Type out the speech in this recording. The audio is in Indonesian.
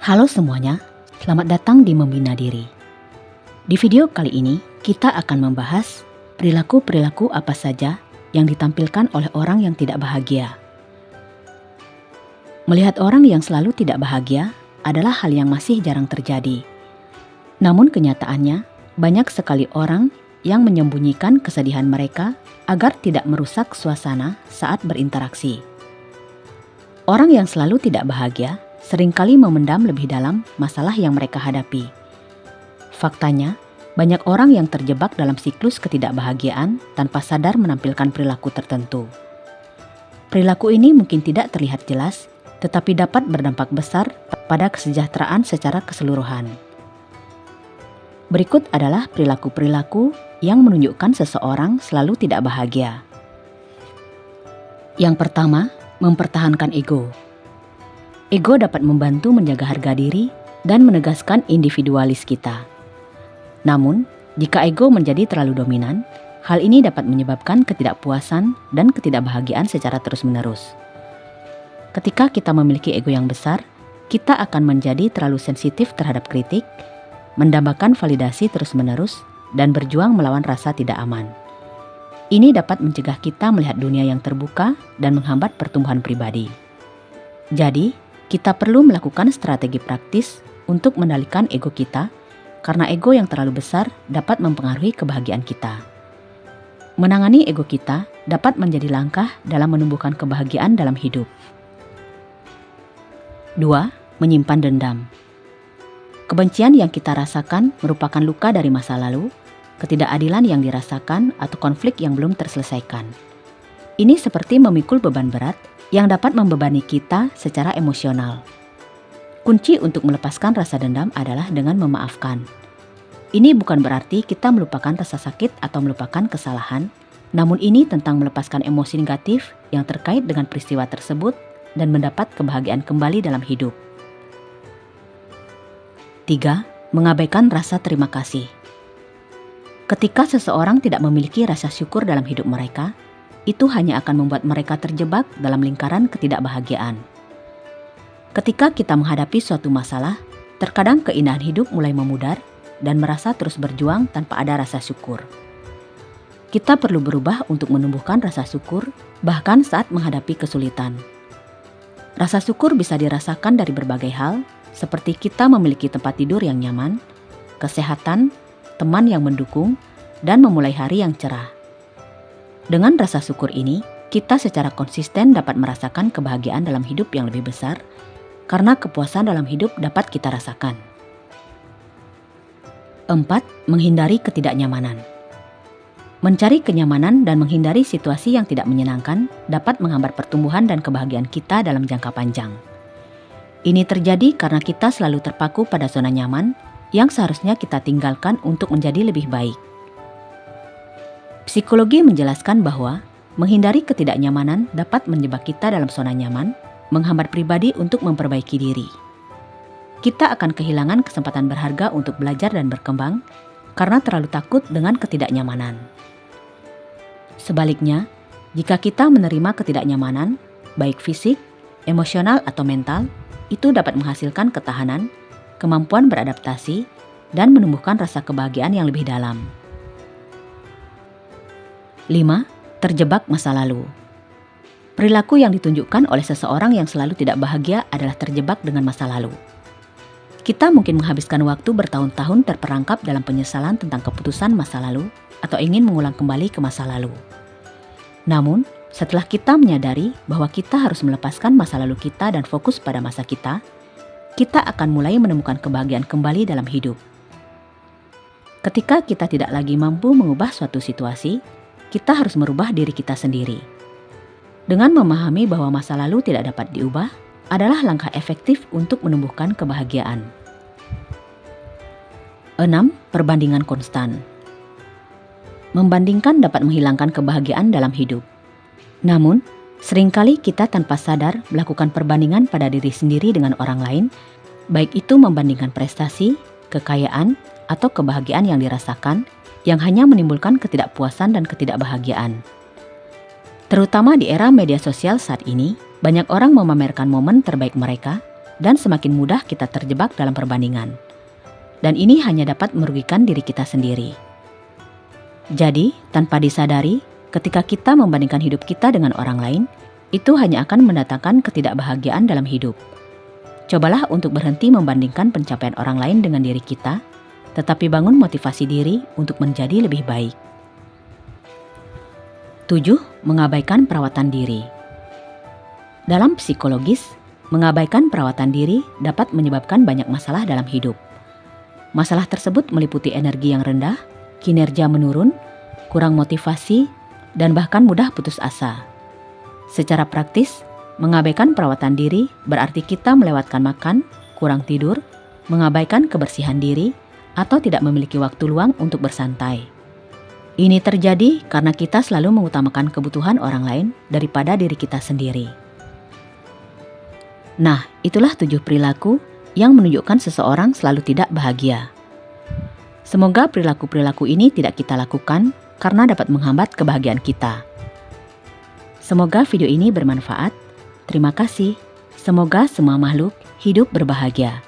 Halo semuanya, selamat datang di Membina Diri. Di video kali ini, kita akan membahas perilaku-perilaku apa saja yang ditampilkan oleh orang yang tidak bahagia. Melihat orang yang selalu tidak bahagia adalah hal yang masih jarang terjadi. Namun kenyataannya, banyak sekali orang yang menyembunyikan kesedihan mereka agar tidak merusak suasana saat berinteraksi. Orang yang selalu tidak bahagia seringkali memendam lebih dalam masalah yang mereka hadapi. Faktanya, banyak orang yang terjebak dalam siklus ketidakbahagiaan tanpa sadar menampilkan perilaku tertentu. Perilaku ini mungkin tidak terlihat jelas, tetapi dapat berdampak besar pada kesejahteraan secara keseluruhan. Berikut adalah perilaku-perilaku yang menunjukkan seseorang selalu tidak bahagia. Yang pertama, mempertahankan ego. Ego dapat membantu menjaga harga diri dan menegaskan individualis kita. Namun, jika ego menjadi terlalu dominan, hal ini dapat menyebabkan ketidakpuasan dan ketidakbahagiaan secara terus-menerus. Ketika kita memiliki ego yang besar, kita akan menjadi terlalu sensitif terhadap kritik, mendambakan validasi terus-menerus, dan berjuang melawan rasa tidak aman. Ini dapat mencegah kita melihat dunia yang terbuka dan menghambat pertumbuhan pribadi. Jadi, kita perlu melakukan strategi praktis untuk mengendalikan ego kita, karena ego yang terlalu besar dapat mempengaruhi kebahagiaan kita. Menangani ego kita dapat menjadi langkah dalam menumbuhkan kebahagiaan dalam hidup. 2. Menyimpan dendam. Kebencian yang kita rasakan merupakan luka dari masa lalu, ketidakadilan yang dirasakan, atau konflik yang belum terselesaikan. Ini seperti memikul beban berat yang dapat membebani kita secara emosional. Kunci untuk melepaskan rasa dendam adalah dengan memaafkan. Ini bukan berarti kita melupakan rasa sakit atau melupakan kesalahan, namun ini tentang melepaskan emosi negatif yang terkait dengan peristiwa tersebut dan mendapat kebahagiaan kembali dalam hidup. 3. Mengabaikan rasa terima kasih. Ketika seseorang tidak memiliki rasa syukur dalam hidup mereka, itu hanya akan membuat mereka terjebak dalam lingkaran ketidakbahagiaan. Ketika kita menghadapi suatu masalah, terkadang keindahan hidup mulai memudar dan merasa terus berjuang tanpa ada rasa syukur. Kita perlu berubah untuk menumbuhkan rasa syukur, bahkan saat menghadapi kesulitan. Rasa syukur bisa dirasakan dari berbagai hal, seperti kita memiliki tempat tidur yang nyaman, kesehatan, teman yang mendukung, dan memulai hari yang cerah. Dengan rasa syukur ini, kita secara konsisten dapat merasakan kebahagiaan dalam hidup yang lebih besar, karena kepuasan dalam hidup dapat kita rasakan. 4. Menghindari ketidaknyamanan. Mencari kenyamanan dan menghindari situasi yang tidak menyenangkan dapat menghambat pertumbuhan dan kebahagiaan kita dalam jangka panjang. Ini terjadi karena kita selalu terpaku pada zona nyaman yang seharusnya kita tinggalkan untuk menjadi lebih baik. Psikologi menjelaskan bahwa menghindari ketidaknyamanan dapat menjebak kita dalam zona nyaman, menghambat pribadi untuk memperbaiki diri. Kita akan kehilangan kesempatan berharga untuk belajar dan berkembang karena terlalu takut dengan ketidaknyamanan. Sebaliknya, jika kita menerima ketidaknyamanan, baik fisik, emosional, atau mental, itu dapat menghasilkan ketahanan, kemampuan beradaptasi, dan menumbuhkan rasa kebahagiaan yang lebih dalam. 5. Terjebak masa lalu. Perilaku yang ditunjukkan oleh seseorang yang selalu tidak bahagia adalah terjebak dengan masa lalu. Kita mungkin menghabiskan waktu bertahun-tahun terperangkap dalam penyesalan tentang keputusan masa lalu atau ingin mengulang kembali ke masa lalu. Namun, setelah kita menyadari bahwa kita harus melepaskan masa lalu kita dan fokus pada masa kita akan mulai menemukan kebahagiaan kembali dalam hidup. Ketika kita tidak lagi mampu mengubah suatu situasi, kita harus merubah diri kita sendiri. Dengan memahami bahwa masa lalu tidak dapat diubah, adalah langkah efektif untuk menumbuhkan kebahagiaan. 6. Perbandingan konstan. Membandingkan dapat menghilangkan kebahagiaan dalam hidup. Namun, seringkali kita tanpa sadar melakukan perbandingan pada diri sendiri dengan orang lain, baik itu membandingkan prestasi, kekayaan, atau kebahagiaan yang dirasakan, yang hanya menimbulkan ketidakpuasan dan ketidakbahagiaan. Terutama di era media sosial saat ini, banyak orang memamerkan momen terbaik mereka, dan semakin mudah kita terjebak dalam perbandingan. Dan ini hanya dapat merugikan diri kita sendiri. Jadi, tanpa disadari, ketika kita membandingkan hidup kita dengan orang lain, itu hanya akan mendatangkan ketidakbahagiaan dalam hidup. Cobalah untuk berhenti membandingkan pencapaian orang lain dengan diri kita, tetapi bangun motivasi diri untuk menjadi lebih baik. 7. Mengabaikan perawatan diri. Dalam psikologis, mengabaikan perawatan diri dapat menyebabkan banyak masalah dalam hidup. Masalah tersebut meliputi energi yang rendah, kinerja menurun, kurang motivasi, dan bahkan mudah putus asa. Secara praktis, mengabaikan perawatan diri berarti kita melewatkan makan, kurang tidur, mengabaikan kebersihan diri, atau tidak memiliki waktu luang untuk bersantai. Ini terjadi karena kita selalu mengutamakan kebutuhan orang lain daripada diri kita sendiri. Nah, itulah 7 perilaku yang menunjukkan seseorang selalu tidak bahagia. Semoga perilaku-perilaku ini tidak kita lakukan karena dapat menghambat kebahagiaan kita. Semoga video ini bermanfaat. Terima kasih. Semoga semua makhluk hidup berbahagia.